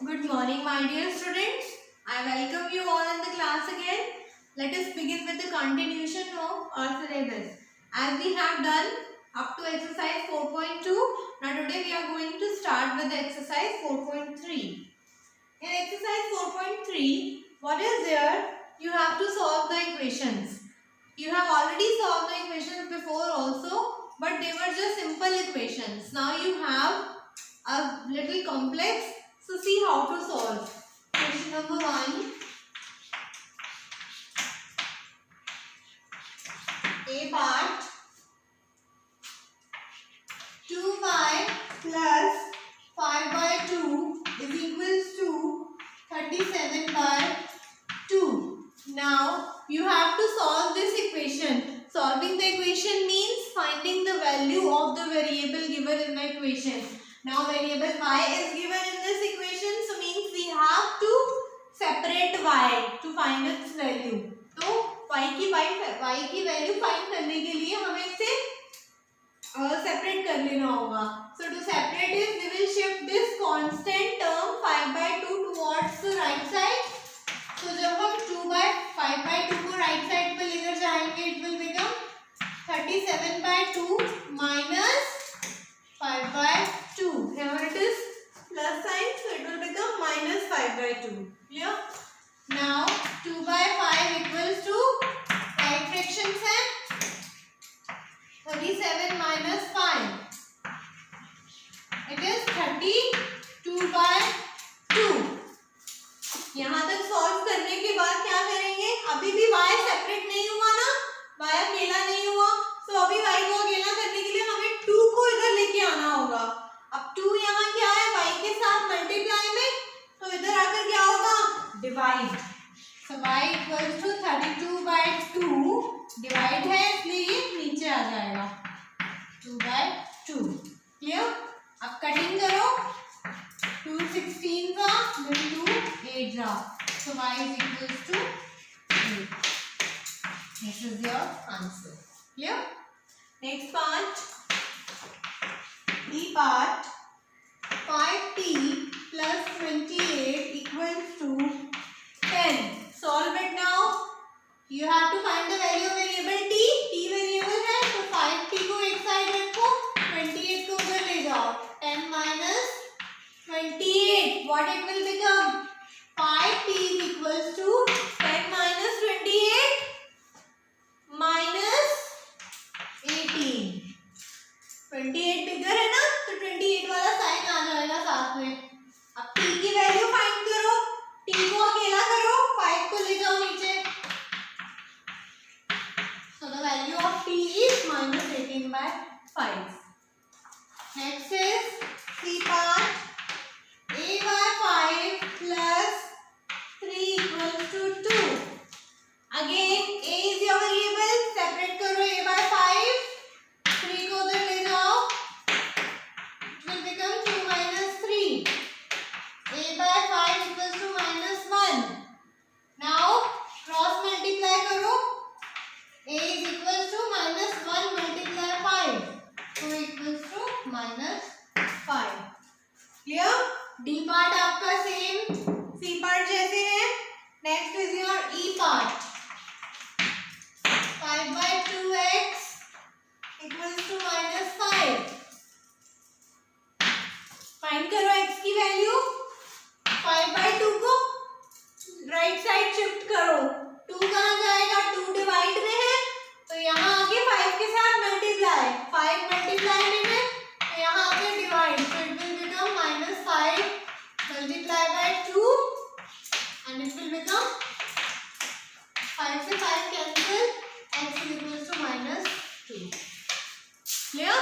Good morning, my dear students. I welcome you all in the class again. Let us begin with the continuation of our syllabus. As we have done up to exercise 4.2, now today we are going to start with the exercise 4.3. In exercise 4.3, what is there? You have to solve the equations. You have already solved the equations before also, but they were just simple equations. Now you have a little complex. So see how to solve. Question number 1. A part 2y plus 5 by 2 is equals to 37 by 2. Now you have to solve this equation. Solving the equation means finding the value of the variable given in the equation. Now variable y is given in this equation, so means we have to separate y to find its value. तो y की value find करने के लिए हमें इसे separate कर लेना होगा. So to separate it, we will shift this constant term 5 by 2 towards the right side. So जब हम 5 by 2 को right side पर लेकर जाएंगे, it will become 37 by 2 minus 5 by 2. Here it is plus sign, so it will become minus 5 by 2. Clear? Now 2 by 5 equals to right fractions है 37 minus 5. It is 32 by 2. यहाँ तक solve करने के बाद क्या करेंगे? अभी भी y सेपरेट नहीं हुआ ना, y अकेला नहीं हुआ, तो अभी y को अकेला करने के लिए हमें 2 को इधर लेके आना होगा. अब 2 यहाँ क्या है? y के साथ मल्टीप्लाई में, तो इधर आकर क्या होगा? Divide. So y equals to 32 by 2. Divide है इसलिए ये नीचे आ जाएगा 2 by 2. क्लियर? अब कटिंग करो. 2 16 का, then 2 8 जा. So y is equals to 8. This is your answer. Clear? Next part. B part 5t plus 28 equals to 10. Solve it now. You have to find the value of variable t. t variable है, तो 5t को एक side रखो, 28 को उधर ले जाओ. 10 minus 28. What it will become? 5t is equals to 10 minus 28 minus 18. 28 बिगर है ना, तो 28 वाला साइन आ जाएगा साथ में. अब t की वैल्यू फाइंड करो. t को अकेला करो, 5 को ले जाओ नीचे. So the value of t is minus 18 by 5. Next is C part. A by 5 plus 3 equals to 2. Again a is your variable. Separate करो a by 5. 3 को उधर ले जाओ. It will become 2 minus 3. A by 5 equals to minus 1. Now cross multiply करो. A is equals to minus 1 multiply 5. So equals to minus 5. Clear? D part आपका same, C part जैसे है. Next is your E part. 5 by 2x equals to minus 5. Find करो x की value. 5 by 2 को right side shift करो. 2 कहाँ जाएगा? 2 divide में है, तो यहाँ आके 5 के साथ मल्टीप्लाई. 5 मल्टीप्लाई में है, तो यहाँ आके divide. So it will become minus 5 multiply by 2 and it will become 5 से 5 cancel. X is equals to minus 2. Clear?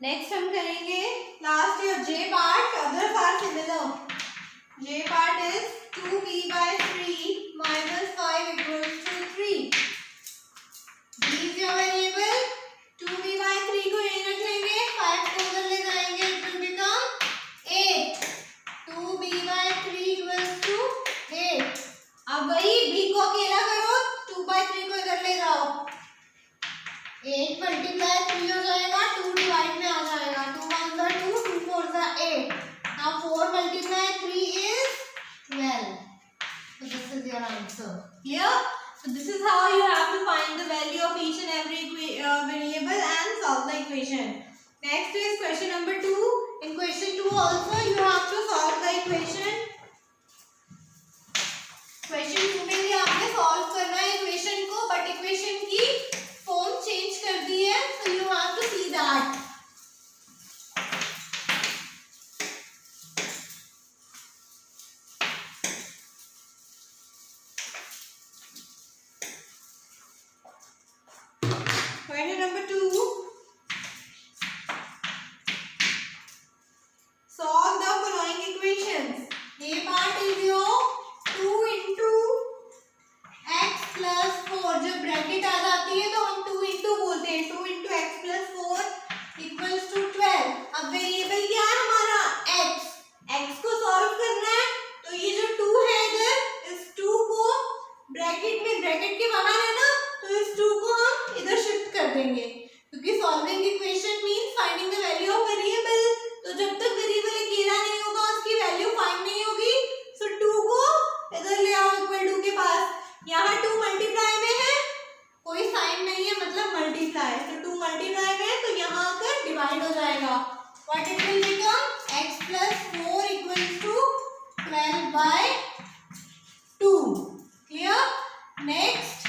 Next हम करेंगे last year J part. Others are similar. J part is 2b by 3 minus 5 equals to 3. B is your variable. 2b by 3 को यहीं रख लेंगे, 5 को उधर ले जाएंगे. It will become 8. 2b by 3 equals to 8. अब वही b को अकेला करो, 2 by 3 को इधर ले जाओ. 8 मल्टीप्लाई 3 हो जाएगा, 2 डिवाइड में आ जाएगा. 2 1 2, 2 4 8. Now 4 multiply Clear? So this is how you have to find the value of each and every variable and solve the equation. Next is question number 2. In question 2 also you have to solve the equation. Question 2 में भी आपने solve करना है equation को, but equation की form change कर दी है, so you have to see that. Question number 2. Solve the following equations. A part is your 2 into x plus 4. जब ब्रैकेट आ जाती है तो हम 2 into बोलते हैं. 2 into x plus 4 equals to 12. अब वेरिएबल क्या है हमारा? x. x को सॉल्व करना है, तो ये जो 2 है इधर, इस 2 को ब्रैकेट में, ब्रैकेट के बाहर है ना, तो इस 2 को हम इधर शिफ्ट कर देंगे, क्योंकि solving equation means finding the value of variable. तो जब तक वेरिएबल अकेला नहीं होगा उसकी वैल्यू फाइंड नहीं होगी. सो 2 को इधर ले आओ इक्वल टू के पास. यहाँ 2 मल्टीप्लाई में है, कोई साइन नहीं है, मतलब मल्टीप्लाई. तो 2 मल्टीप्लाई में है तो यहाँ आकर डिवाइड हो जाएगा. What it will become? x plus 4 equals to 12 by 2. Clear? Next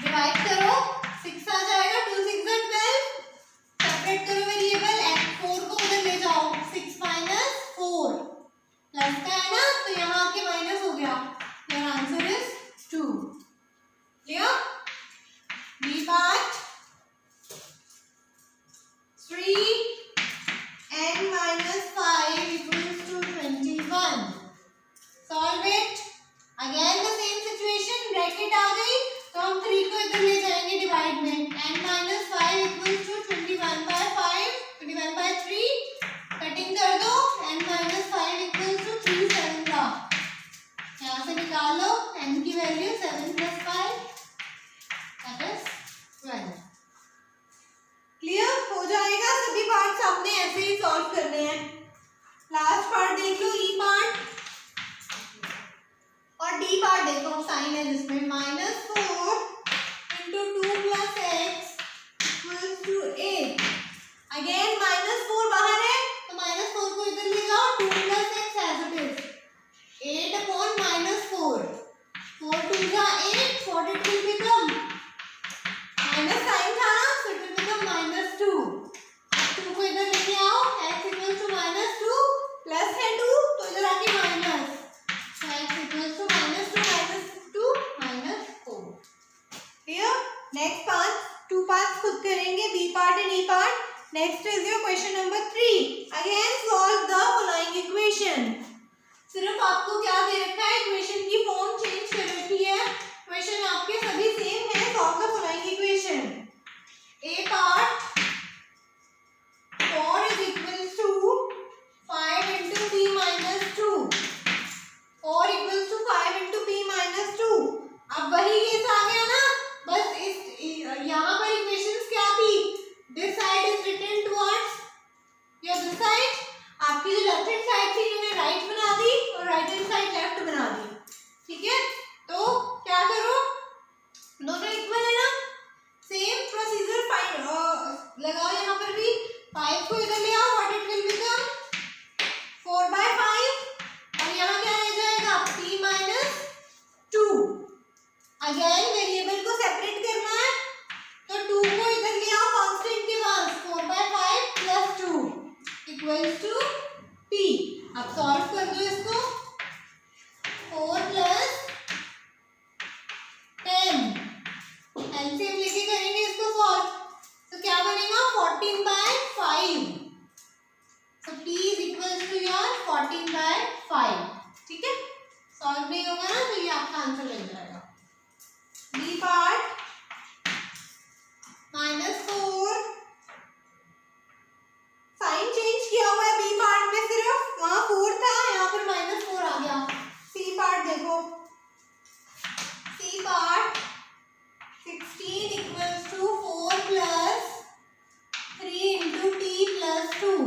divide करो, 6 आ जाएगा. 2 6 12. सेपरेट करो वेरिएबल, x4 को उधर ले जाओ. 6 minus 4 प्लस का है ना, तो यहाँ आके माइनस हो गया. Your answer is 2. Clear? B part 3n minus 5 equals to 21. Solve it. Again the same situation. Bracket आ गई तो हम 3 को इधर ले जाएंगे डिवाइड में. n minus 5 equals to 21 by 5. 21 by 3. Cutting कर दो. n minus 5 equals to 3 7 का. यहाँ से निकालो n की value 7 plus 5 that is 12. Clear हो जाएगा. सभी पार्ट्स आपने ऐसे ही सॉल्व करने हैं. लास्ट पार्ट देख लो, ई पार्ट और डी पार्ट देखो. साइन है जिसमें -4 into 2 plus x equals to 8. Again -4 बाहर है तो -4 को इधर ले जाओ. 2 plus x as it is. 8 upon -4. 4 2 का 8. 4 it will become minus sign था ना, so it will become -2. 2 को इधर लेके आओ. x equals to -2 प्लस है 2 तो इधर आके minus. So x equals to -2 -4. Clear? Next part 2 parts खुद करेंगे, B part and E part. Next is your question number 3. Again solve the following equation. सिर्फ आपको क्या दे रखा है, इक्वेशन की फॉर्म चेंज कर रखी है. क्वेश्चन आपके सभी सेम है. Solve the following equation. A part 4 is equals to 5 into p minus 2. 4 equals to 5 into p minus 2. अब वही केस आ गया ना, बस इस यहाँ पर इक्वेशंस क्या थी? This side is written towards your this side. आपकी जो लेफ्ट हैंड साइड थी उन्हें राइट बना दी और राइट हैंड साइड लेफ्ट बना दी. ठीक है, तो क्या करो, दोनों इक्वल है ना, सेम प्रोसीजर लगाओ. यहाँ पर भी 5 को इधर ले आओ. What it will become? 4 by 5. और यहाँ क्या रह जाएगा? p minus 2. अगेन वेरिएबल को सेपरेट करना है तो 2 को इधर ले आओ कांस्टेंट के पास. 4 by 5 plus 2 equals to p. अब सॉल्व कर दो इसको. 4 plus 10. एलसीएम लेके करेंगे इसको सॉल्व. तो क्या बनेगा? 14 by 5. So p is equals to your 14 by 5. ठीक है, सॉल्व नहीं होगा ना तो ये आपका आंसर बन जाएगा. B part -4. साइन चेंज किया हुआ है बी पार्ट में, सिर्फ वहां 4 था, यहाँ पर -4 आ गया. सी पार्ट देखो. C part 16 equals to 4 plus 3 into t plus 2.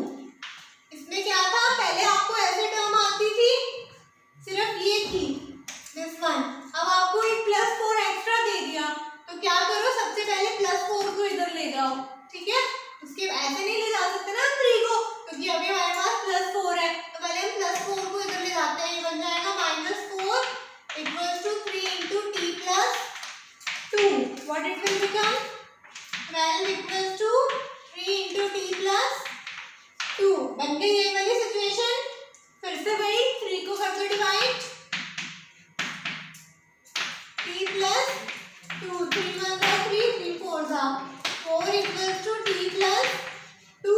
इसमें क्या था, पहले आपको ऐसे टर्म आती थी, सिर्फ ये थी दिस वन. t प्लस 2 बन गई ये वाली सिचुएशन। फिर से वही 3 को कर दो डिवाइड, t प्लस 2, 3 1 जा 3, 3 4 जा 4 इक्वल्स टू t प्लस 2।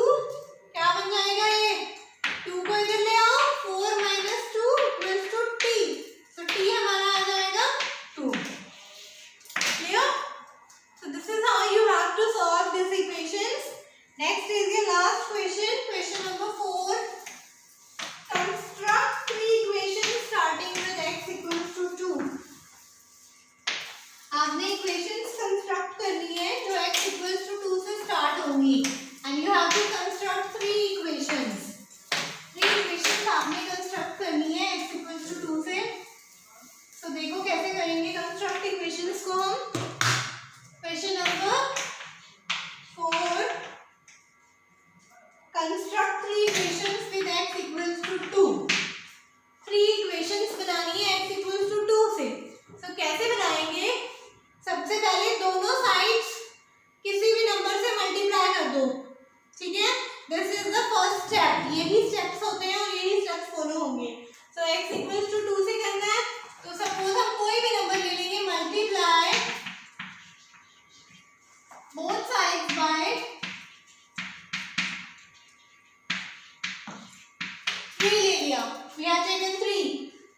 क्या बन जाएगा ये, 2 को इधर ले आओ, 4 माइनस 2 इक्वल्स टू t, तो t हमारा आ जाएगा 2। Clear? So this is how you have to solve these equations. Next is your last question, question number 4. Construct three equations starting with x equals to 2. आपने equations construct करनी है जो x equals to 2 से start होंगी, and you have to construct three equations. Three equations आपने construct करनी है x equals to 2 से. So देखो कैसे करेंगे construct equations को हम. Question number 4. Construct three equations with x equals to 2. Three equations बनानी है x equals to 2 से. So कैसे बनाएंगे? सबसे पहले दोनों sides किसी भी नंबर से मल्टीप्लाई कर दो, ठीक है? This is the first step. यही steps होते हैं और यही steps फॉलो होंगे. So x equals to 2 से करना है, तो सपोज हम कोई भी नंबर ले लेंगे, मल्टीप्लाई both sides by 3 ले लिया, we have taken 3,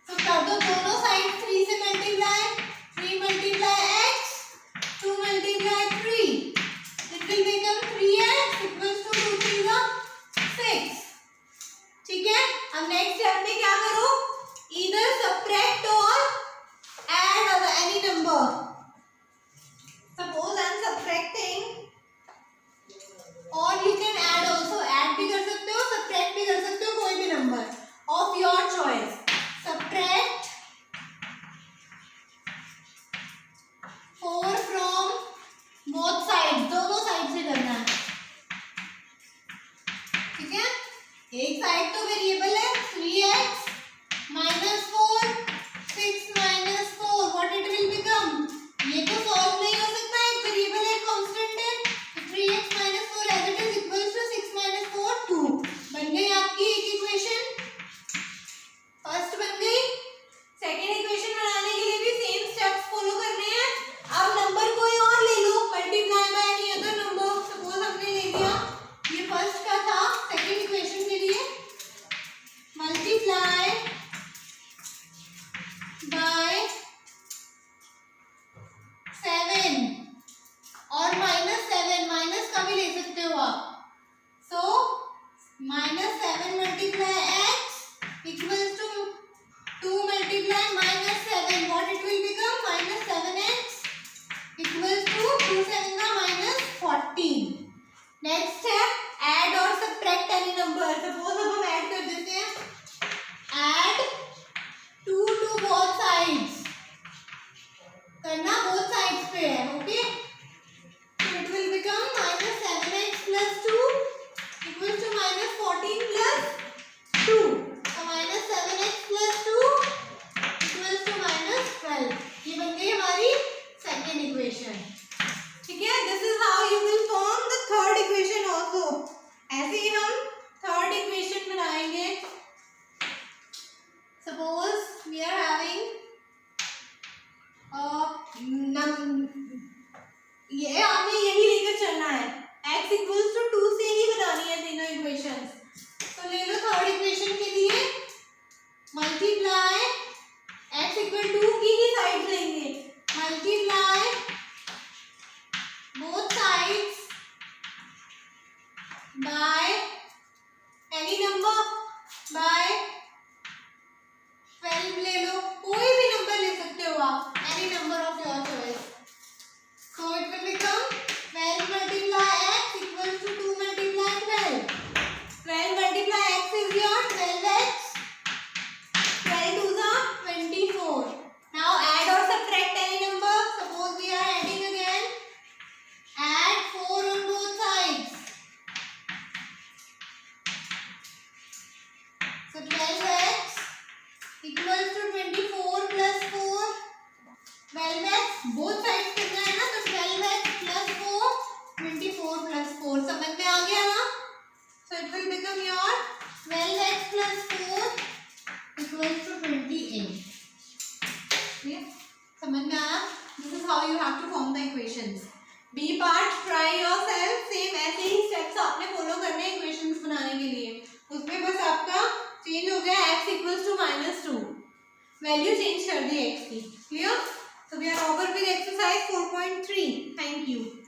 so कर दो दोनों साइड 3 से multiply, 3 multiply x, 2 multiply 3, it will become 3x equals to 2 3 6. ठीक है? अब नेक्स्ट स्टेप में क्या करो, either subtract or add any number. Suppose I am subtracting, or you can add also, add भी कर सकते हो, subtract भी कर सकते हो, कोई भी number of your choice. Subtract 4 from both sides, दोनों साइड से करना है, ठीक है? एक साइड तो वेरिएबल है 3x minus 4, 6 minus 4, what it will become? ये तो सॉल्व नहीं हो सकता, एक वेरिएबल है, कांस्टेंट है, 3x minus 4 as it is equals to 6 minus 4 2. बन गई आपकी एक इक्वेशन, फर्स्ट बन गई. सेकंड इक्वेशन बनाने के लिए भी सेम स्टेप्स फॉलो करने हैं. अब नंबर कोई और ले लो, multiply by any other number. Suppose हमने ले लिया, ये फर्स्ट का था, सेकंड इक्वेशन के लिए मल्टीप्लाई बाय 7 और -7, माइनस का भी ले सकते हो आप. So -7 multiply x equals to 2 multiply -7, what it will become, -7x equals to 2 7 का -14. नेक्स्ट है ऐड और सब्ट्रैक्ट एनी नंबर. सपोज अब हम ऐड कर देते हैं, ऐड 2 टू बोथ साइड्स, करना बोथ साइड्स पे है, okay? So it will become -7x plus 2 equals to -14 plus 2. So -7x plus 2 equals to -12. ये बन गई हमारी सेकेंड इक्वेशन, ठीक है? This is how you will form the third equation also. ऐसे ही हम थर्ड इक्वेशन बनाएंगे. Suppose we are having ये आपने यही लेकर चलना है, x इक्वल्स टू 2 से ही बनानी है तीनों इक्वेशंस. तो ले लो थर्ड इक्वेशन के लिए मल्टीप्लाई x इक्वल 2 की ही साइड लेंगे, multiply both sides by any number, by 12 ले लो, कोई भी नंबर ले सकते हो आप, any number of your choice. So it will become 12 multiply x equals to 2 multiply 12. 12 multiply x is your 12x. 12 2s are 24. Now add or subtract any number. Suppose we are adding again. Add 4 on both sides. So 12x equals to 24 plus 4. 12x both sides करना है ना, तो 12x plus 4 change हो गया x equals to -2, value change कर दी x की। Clear? So we are over with exercise 4.3. Thank you.